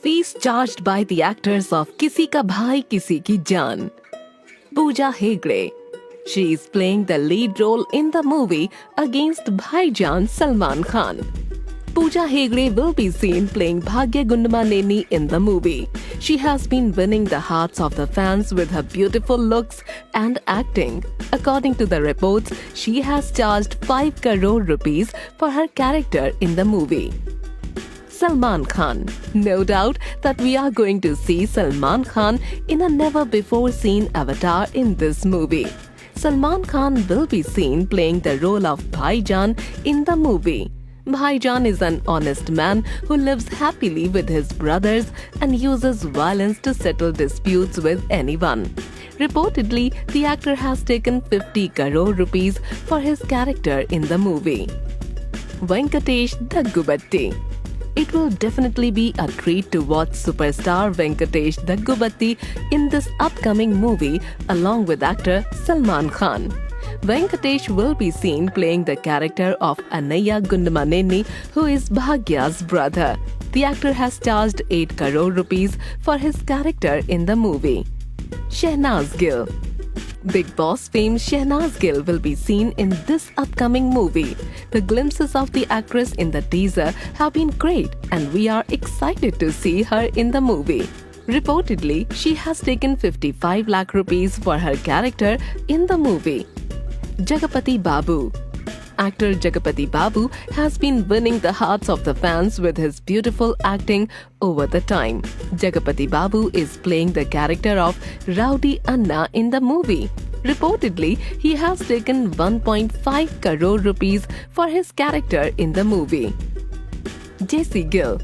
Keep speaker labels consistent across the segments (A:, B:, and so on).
A: Fees charged by the actors of Kisi ka bhai Kisi ki jaan. Pooja Hegde. She is playing the lead role in the movie against Bhaijaan Salman Khan. Pooja Hegde will be seen playing Bhagya Gundama Neni in the movie. She has been winning the hearts of the fans with her beautiful looks and acting. According to the reports, she has charged 5 crore rupees for her character in the movie. Salman Khan. No doubt that we are going to see Salman Khan in a never-before-seen avatar in this movie. Salman Khan will be seen playing the role of Bhaijaan in the movie. Bhaijaan is an honest man who lives happily with his brothers and uses violence to settle disputes with anyone. Reportedly, the actor has taken 50 crore rupees for his character in the movie. Venkatesh Daggubatti. It will definitely be a treat to watch superstar Venkatesh Daggubatti in this upcoming movie along with actor Salman Khan. Venkatesh will be seen playing the character of Annaiya Gundamaneni, who is Bhagya's brother. The actor has charged 8 crore rupees for his character in the movie. Shehnaz Gill. Bigg Boss fame Shehnaz Gill will be seen in this upcoming movie. The glimpses of the actress in the teaser have been great and we are excited to see her in the movie. Reportedly, she has taken 55 lakh rupees for her character in the movie. Jagapati Babu. Actor Jagapati Babu has been winning the hearts of the fans with his beautiful acting over the time. Jagapati Babu is playing the character of Rowdy Anna in the movie. Reportedly, he has taken 1.5 crore rupees for his character in the movie. JC Gill.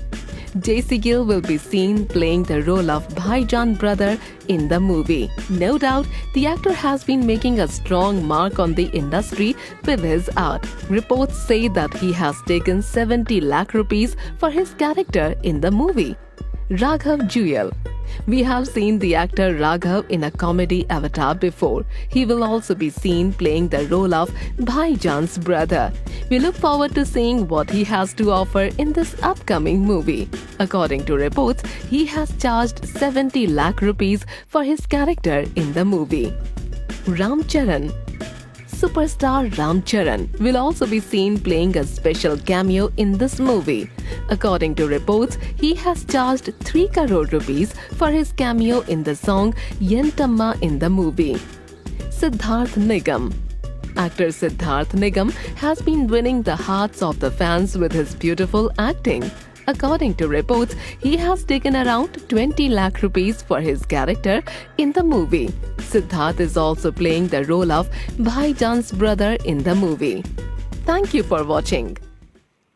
A: JC Gill will be seen playing the role of Bhaijaan brother in the movie. No doubt, the actor has been making a strong mark on the industry with his art. Reports say that he has taken 70 lakh rupees for his character in the movie. Raghav Juyal. We have seen the actor Raghav in a comedy avatar before. He will also be seen playing the role of Bhaijaan's brother. We look forward to seeing what he has to offer in this upcoming movie. According to reports, he has charged 70 lakh rupees for his character in the movie. Ram Charan. Superstar Ram Charan will also be seen playing a special cameo in this movie. According to reports, he has charged 3 crore rupees for his cameo in the song Yentamma in the movie. Siddharth Nigam. Actor Siddharth Nigam has been winning the hearts of the fans with his beautiful acting. According to reports, he has taken around 20 lakh rupees for his character in the movie. Siddharth is also playing the role of Bhaijaan's brother in the movie. Thank you for watching.